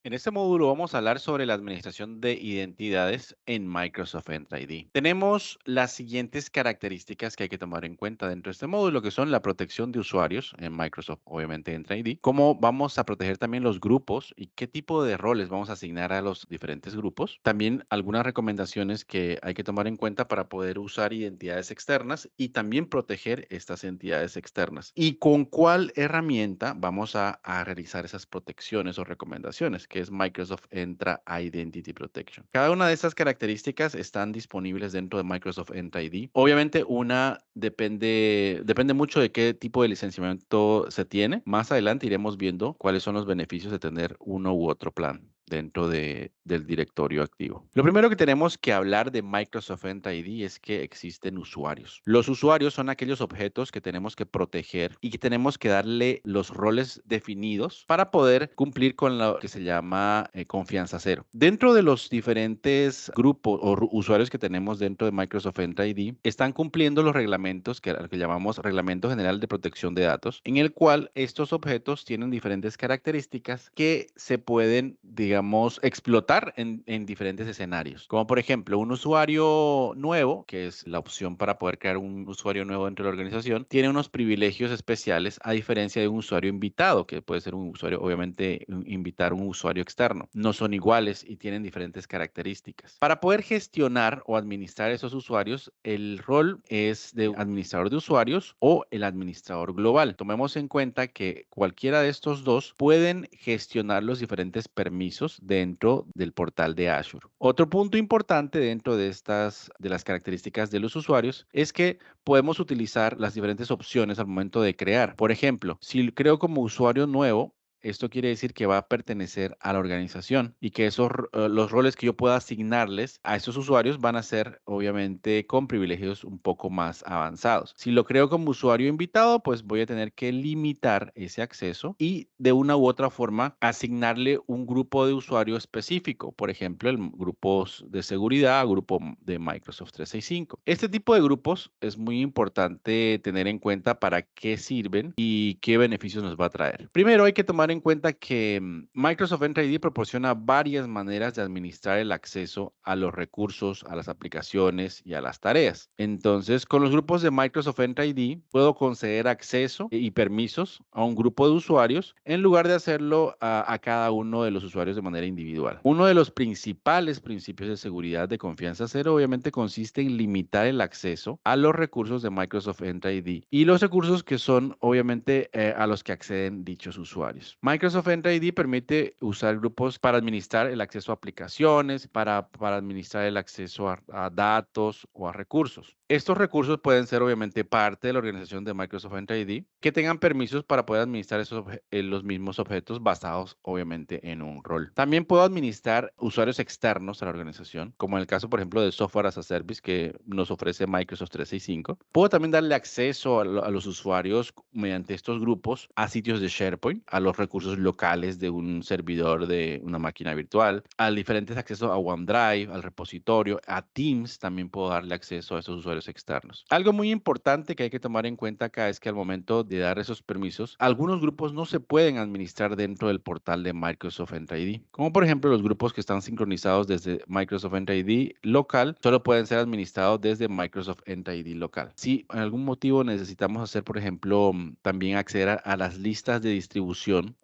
En este módulo vamos a hablar sobre la administración de identidades en Microsoft Entra ID. Tenemos las siguientes características que hay que tomar en cuenta dentro de este módulo, que son la protección de usuarios en Microsoft, obviamente Entra ID, cómo vamos a proteger también los grupos y qué tipo de roles vamos a asignar a los diferentes grupos. También algunas recomendaciones que hay que tomar en cuenta para poder usar identidades externas y también proteger estas entidades externas. Y con cuál herramienta vamos a realizar esas protecciones o recomendaciones, que es Microsoft Entra Identity Protection. Cada una de estas características están disponibles dentro de Microsoft Entra ID. Obviamente una depende mucho de qué tipo de licenciamiento se tiene. Más adelante iremos viendo cuáles son los beneficios de tener uno u otro plan dentro del directorio activo. Lo primero que tenemos que hablar de Microsoft Entra ID es que existen usuarios. Los usuarios son aquellos objetos que tenemos que proteger y que tenemos que darle los roles definidos para poder cumplir con lo que se llama confianza cero. Dentro de los diferentes grupos o usuarios que tenemos dentro de Microsoft Entra ID, están cumpliendo los reglamentos que llamamos Reglamento General de Protección de Datos, en el cual estos objetos tienen diferentes características que se pueden, digamos, explotar en diferentes escenarios. Como por ejemplo, un usuario nuevo, que es la opción para poder crear un usuario nuevo dentro de la organización, tiene unos privilegios especiales a diferencia de un usuario invitado, que puede ser un usuario, obviamente, invitar un usuario externo. No son iguales y tienen diferentes características. Para poder gestionar o administrar esos usuarios, el rol es de administrador de usuarios o el administrador global. Tomemos en cuenta que cualquiera de estos dos pueden gestionar los diferentes permisos dentro del portal de Azure. Otro punto importante dentro de las características de los usuarios es que podemos utilizar las diferentes opciones al momento de crear. Por ejemplo, si creo como usuario nuevo, esto quiere decir que va a pertenecer a la organización y que los roles que yo pueda asignarles a esos usuarios van a ser obviamente con privilegios un poco más avanzados. Si lo creo como usuario invitado, pues voy a tener que limitar ese acceso y de una u otra forma asignarle un grupo de usuario específico, por ejemplo, grupos de seguridad, grupo de Microsoft 365. Este tipo de grupos es muy importante tener en cuenta para qué sirven y qué beneficios nos va a traer. Primero hay que tomar en cuenta que Microsoft Entra ID proporciona varias maneras de administrar el acceso a los recursos, a las aplicaciones y a las tareas. Entonces, con los grupos de Microsoft Entra ID, puedo conceder acceso y permisos a un grupo de usuarios en lugar de hacerlo a cada uno de los usuarios de manera individual. Uno de los principales principios de seguridad de confianza cero obviamente consiste en limitar el acceso a los recursos de Microsoft Entra ID y los recursos que son obviamente a los que acceden dichos usuarios. Microsoft Entra ID permite usar grupos para administrar el acceso a aplicaciones, para administrar el acceso a datos o a recursos. Estos recursos pueden ser obviamente parte de la organización de Microsoft Entra ID que tengan permisos para poder administrar los mismos objetos basados obviamente en un rol. También puedo administrar usuarios externos a la organización, como en el caso por ejemplo de Software as a Service que nos ofrece Microsoft 365. Puedo también darle acceso a los usuarios mediante estos grupos a sitios de SharePoint, a los recursos locales de un servidor de una máquina virtual, a diferentes accesos a OneDrive, al repositorio, a Teams también puedo darle acceso a esos usuarios externos. Algo muy importante que hay que tomar en cuenta acá es que al momento de dar esos permisos, algunos grupos no se pueden administrar dentro del portal de Microsoft Entra ID, como por ejemplo los grupos que están sincronizados desde Microsoft Entra ID local, solo pueden ser administrados desde Microsoft Entra ID local. Si en algún motivo necesitamos hacer, por ejemplo, también acceder a las listas de distribución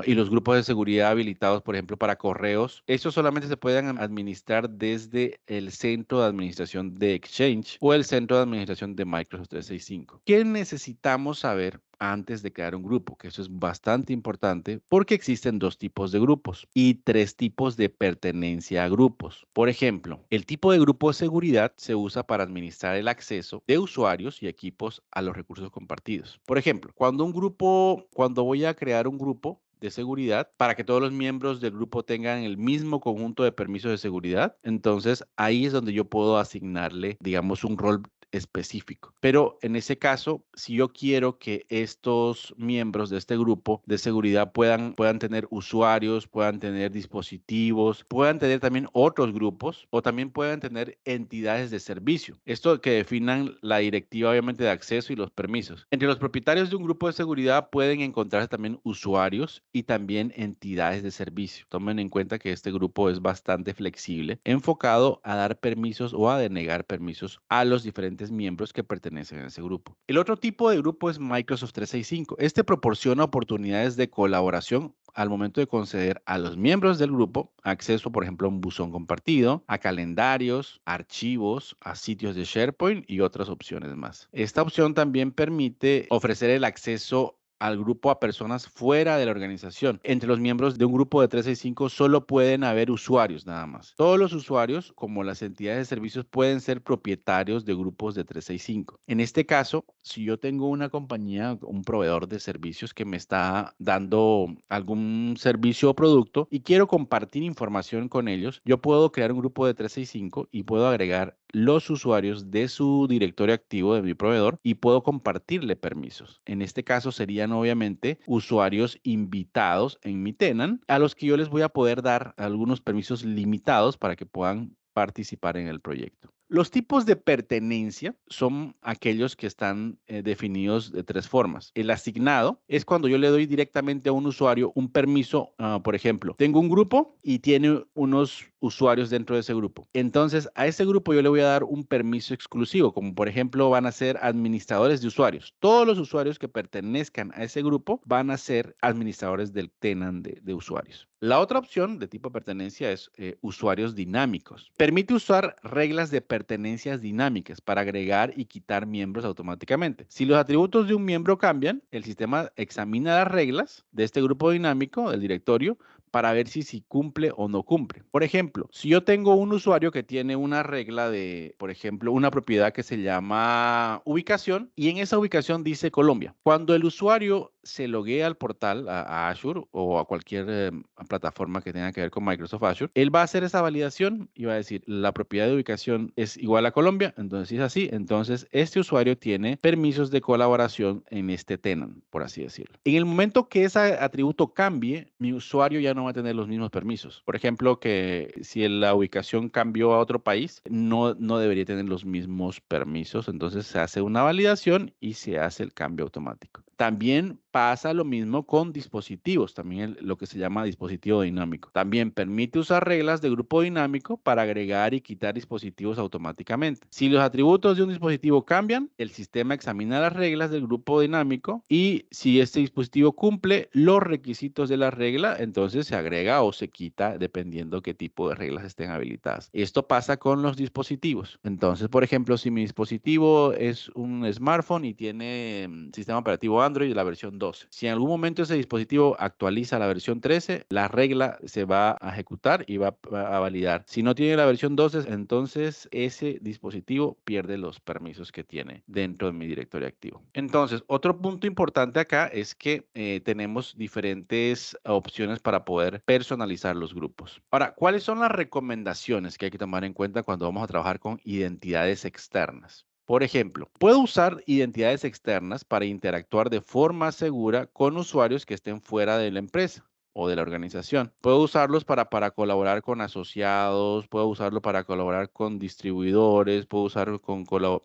y los grupos de seguridad habilitados, por ejemplo, para correos, estos solamente se pueden administrar desde el centro de administración de Exchange o el centro de administración de Microsoft 365. ¿Qué necesitamos saber antes de crear un grupo? Que eso es bastante importante porque existen dos tipos de grupos y tres tipos de pertenencia a grupos. Por ejemplo, el tipo de grupo de seguridad se usa para administrar el acceso de usuarios y equipos a los recursos compartidos. Por ejemplo, cuando voy a crear un grupo de seguridad para que todos los miembros del grupo tengan el mismo conjunto de permisos de seguridad. Entonces, ahí es donde yo puedo asignarle, digamos, un rol específico. Pero en ese caso, si yo quiero que estos miembros de este grupo de seguridad puedan tener usuarios, puedan tener dispositivos, puedan tener también otros grupos o también puedan tener entidades de servicio. Esto que definan la directiva obviamente de acceso y los permisos. Entre los propietarios de un grupo de seguridad pueden encontrarse también usuarios y también entidades de servicio. Tomen en cuenta que este grupo es bastante flexible, enfocado a dar permisos o a denegar permisos a los diferentes miembros que pertenecen a ese grupo. El otro tipo de grupo es Microsoft 365. Este proporciona oportunidades de colaboración al momento de conceder a los miembros del grupo acceso, por ejemplo, a un buzón compartido, a calendarios, archivos, a sitios de SharePoint y otras opciones más. Esta opción también permite ofrecer el acceso al grupo a personas fuera de la organización. Entre los miembros de un grupo de 365 solo pueden haber usuarios nada más. Todos los usuarios, como las entidades de servicios, pueden ser propietarios de grupos de 365. En este caso, si yo tengo una compañía, un proveedor de servicios que me está dando algún servicio o producto y quiero compartir información con ellos, yo puedo crear un grupo de 365 y puedo agregar los usuarios de su directorio activo de mi proveedor y puedo compartirle permisos. En este caso serían obviamente usuarios invitados en mi tenant a los que yo les voy a poder dar algunos permisos limitados para que puedan participar en el proyecto. Los tipos de pertenencia son aquellos que están definidos de tres formas. El asignado es cuando yo le doy directamente a un usuario un permiso, por ejemplo, tengo un grupo y tiene unos usuarios dentro de ese grupo. Entonces, a ese grupo yo le voy a dar un permiso exclusivo, como por ejemplo van a ser administradores de usuarios. Todos los usuarios que pertenezcan a ese grupo van a ser administradores del tenant de usuarios. La otra opción de tipo de pertenencia es usuarios dinámicos. Permite usar reglas de pertenencias dinámicas para agregar y quitar miembros automáticamente. Si los atributos de un miembro cambian, el sistema examina las reglas de este grupo dinámico, del directorio, para ver si cumple o no cumple. Por ejemplo, si yo tengo un usuario que tiene una regla de, por ejemplo, una propiedad que se llama ubicación y en esa ubicación dice Colombia. Cuando el usuario se loguea al portal, a Azure o a cualquier plataforma que tenga que ver con Microsoft Azure, él va a hacer esa validación y va a decir, la propiedad de ubicación es igual a Colombia, entonces si es así, entonces este usuario tiene permisos de colaboración en este tenant, por así decirlo. En el momento que ese atributo cambie, mi usuario ya no va a tener los mismos permisos. Por ejemplo, que si la ubicación cambió a otro país, no debería tener los mismos permisos, entonces se hace una validación y se hace el cambio automático. También pasa lo mismo con dispositivos, también lo que se llama dispositivo dinámico. También permite usar reglas de grupo dinámico para agregar y quitar dispositivos automáticamente. Si los atributos de un dispositivo cambian, el sistema examina las reglas del grupo dinámico y si este dispositivo cumple los requisitos de la regla, entonces se agrega o se quita dependiendo qué tipo de reglas estén habilitadas. Esto pasa con los dispositivos. Entonces, por ejemplo, si mi dispositivo es un smartphone y tiene sistema operativo Android, la versión 12. Si en algún momento ese dispositivo actualiza la versión 13, la regla se va a ejecutar y va a validar. Si no tiene la versión 12, entonces ese dispositivo pierde los permisos que tiene dentro de mi directorio activo. Entonces, otro punto importante acá es que tenemos diferentes opciones para poder personalizar los grupos. Ahora, ¿cuáles son las recomendaciones que hay que tomar en cuenta cuando vamos a trabajar con identidades externas? Por ejemplo, puedo usar identidades externas para interactuar de forma segura con usuarios que estén fuera de la empresa o de la organización. Puedo usarlos para colaborar con asociados, puedo usarlo para colaborar con distribuidores, puedo usarlo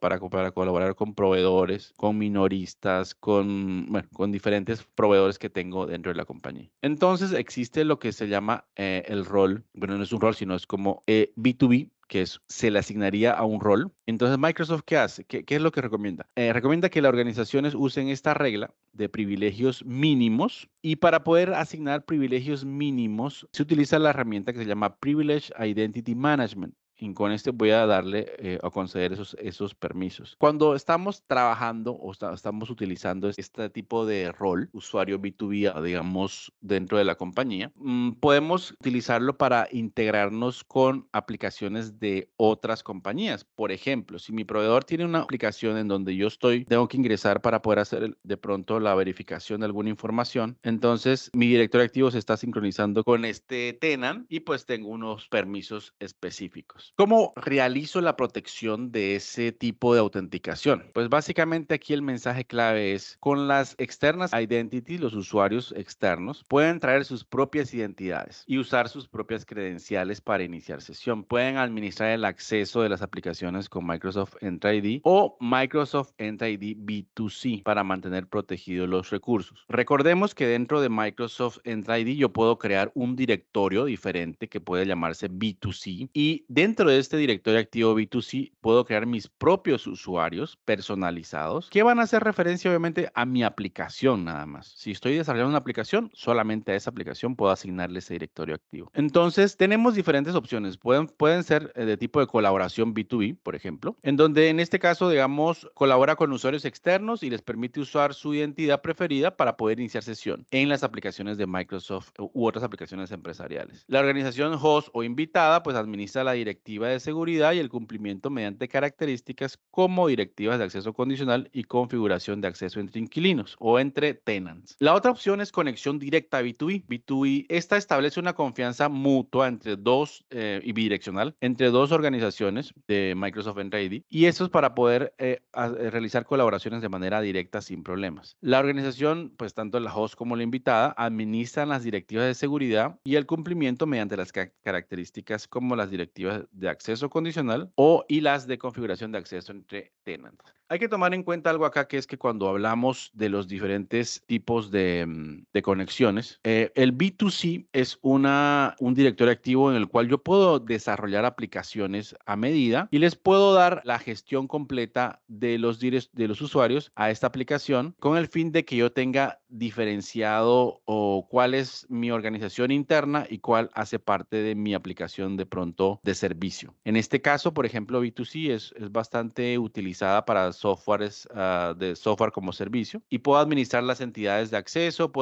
para colaborar con proveedores, con minoristas, con diferentes proveedores que tengo dentro de la compañía. Entonces existe lo que se llama el rol, bueno, no es un rol, sino es como B2B, que se le asignaría a un rol. Entonces, Microsoft, ¿qué hace? ¿Qué es lo que recomienda? Recomienda que las organizaciones usen esta regla de privilegios mínimos y para poder asignar privilegios mínimos se utiliza la herramienta que se llama Privilege Identity Management. Y con este voy a darle o conceder esos permisos. Cuando estamos trabajando o estamos utilizando este tipo de rol, usuario B2B, digamos, dentro de la compañía, podemos utilizarlo para integrarnos con aplicaciones de otras compañías. Por ejemplo, si mi proveedor tiene una aplicación en donde tengo que ingresar para poder hacer de pronto la verificación de alguna información, entonces mi directorio activo se está sincronizando con este tenant y pues tengo unos permisos específicos. usuarios. ¿Cómo realizo la protección de ese tipo de autenticación? Pues básicamente aquí el mensaje clave es, con las externas identity, los usuarios externos pueden traer sus propias identidades y usar sus propias credenciales para iniciar sesión. Pueden administrar el acceso de las aplicaciones con Microsoft Entra ID o Microsoft Entra ID B2C para mantener protegidos los recursos. Recordemos que dentro de Microsoft Entra ID yo puedo crear un directorio diferente que puede llamarse B2C y dentro de este directorio activo B2C puedo crear mis propios usuarios personalizados que van a hacer referencia obviamente a mi aplicación nada más. Si estoy desarrollando una aplicación, solamente a esa aplicación puedo asignarle ese directorio activo. Entonces, tenemos diferentes opciones. Pueden ser de tipo de colaboración B2B, por ejemplo, en donde en este caso, digamos, colabora con usuarios externos y les permite usar su identidad preferida para poder iniciar sesión en las aplicaciones de Microsoft u otras aplicaciones empresariales. La organización host o invitada, pues administra la directiva de seguridad y el cumplimiento mediante características como directivas de acceso condicional y configuración de acceso entre inquilinos o entre tenants. La otra opción es conexión directa a B2B. B2B, esta establece una confianza mutua entre dos y bidireccional entre dos organizaciones de Microsoft Entra ID y eso es para poder realizar colaboraciones de manera directa sin problemas. La organización, pues tanto la host como la invitada, administran las directivas de seguridad y el cumplimiento mediante las características como las directivas de acceso condicional y las de configuración de acceso entre tenants. Hay que tomar en cuenta algo acá que es que cuando hablamos de los diferentes tipos de conexiones, el B2C es un directorio activo en el cual yo puedo desarrollar aplicaciones a medida y les puedo dar la gestión completa de los usuarios a esta aplicación con el fin de que yo tenga diferenciado o cuál es mi organización interna y cuál hace parte de mi aplicación de pronto de servicio. En este caso, por ejemplo, B2C es bastante utilizada para softwares de software como servicio y puedo administrar las entidades de acceso,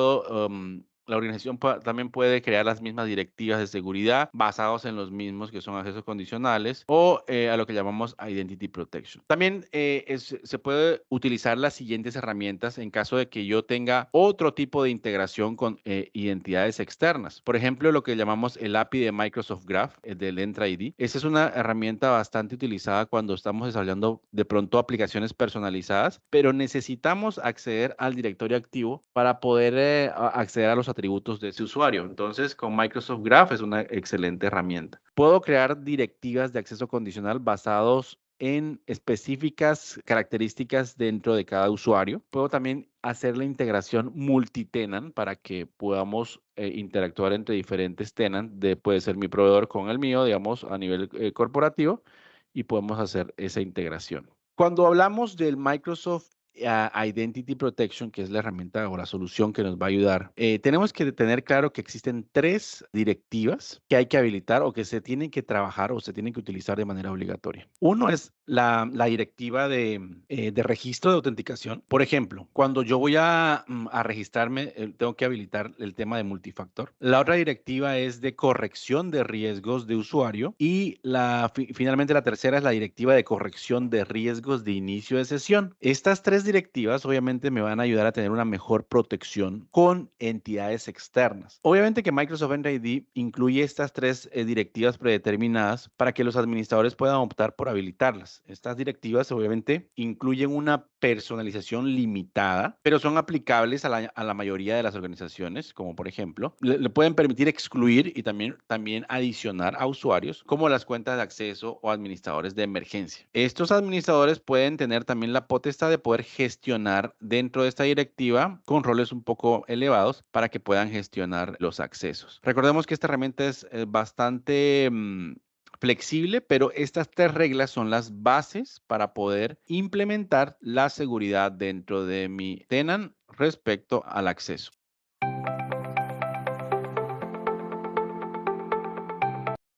la organización también puede crear las mismas directivas de seguridad basados en los mismos que son accesos condicionales o a lo que llamamos Identity Protection. También se puede utilizar las siguientes herramientas en caso de que yo tenga otro tipo de integración con identidades externas. Por ejemplo, lo que llamamos el API de Microsoft Graph, del Entra ID. Esa es una herramienta bastante utilizada cuando estamos desarrollando de pronto aplicaciones personalizadas, pero necesitamos acceder al directorio activo para poder acceder a los atributos de ese usuario. Entonces, con Microsoft Graph es una excelente herramienta. Puedo crear directivas de acceso condicional basados en específicas características dentro de cada usuario. Puedo también hacer la integración multitenant para que podamos interactuar entre diferentes tenants. Puede ser mi proveedor con el mío, digamos, a nivel corporativo, y podemos hacer esa integración. Cuando hablamos del Microsoft Identity Protection, que es la herramienta o la solución que nos va a ayudar, tenemos que tener claro que existen tres directivas que hay que habilitar o que se tienen que trabajar o se tienen que utilizar de manera obligatoria. Uno es la directiva de registro de autenticación. Por ejemplo, cuando yo voy a registrarme, tengo que habilitar el tema de multifactor. La otra directiva es de corrección de riesgos de usuario y finalmente la tercera es la directiva de corrección de riesgos de inicio de sesión. Estas tres directivas obviamente me van a ayudar a tener una mejor protección con entidades externas. Obviamente que Microsoft Entra ID incluye estas tres directivas predeterminadas para que los administradores puedan optar por habilitarlas. Estas directivas obviamente incluyen una personalización limitada, pero son aplicables a la mayoría de las organizaciones, como por ejemplo, le pueden permitir excluir y también adicionar a usuarios como las cuentas de acceso o administradores de emergencia. Estos administradores pueden tener también la potestad de poder gestionar dentro de esta directiva con roles un poco elevados para que puedan gestionar los accesos. Recordemos que esta herramienta es bastante flexible, pero estas tres reglas son las bases para poder implementar la seguridad dentro de mi tenant respecto al acceso.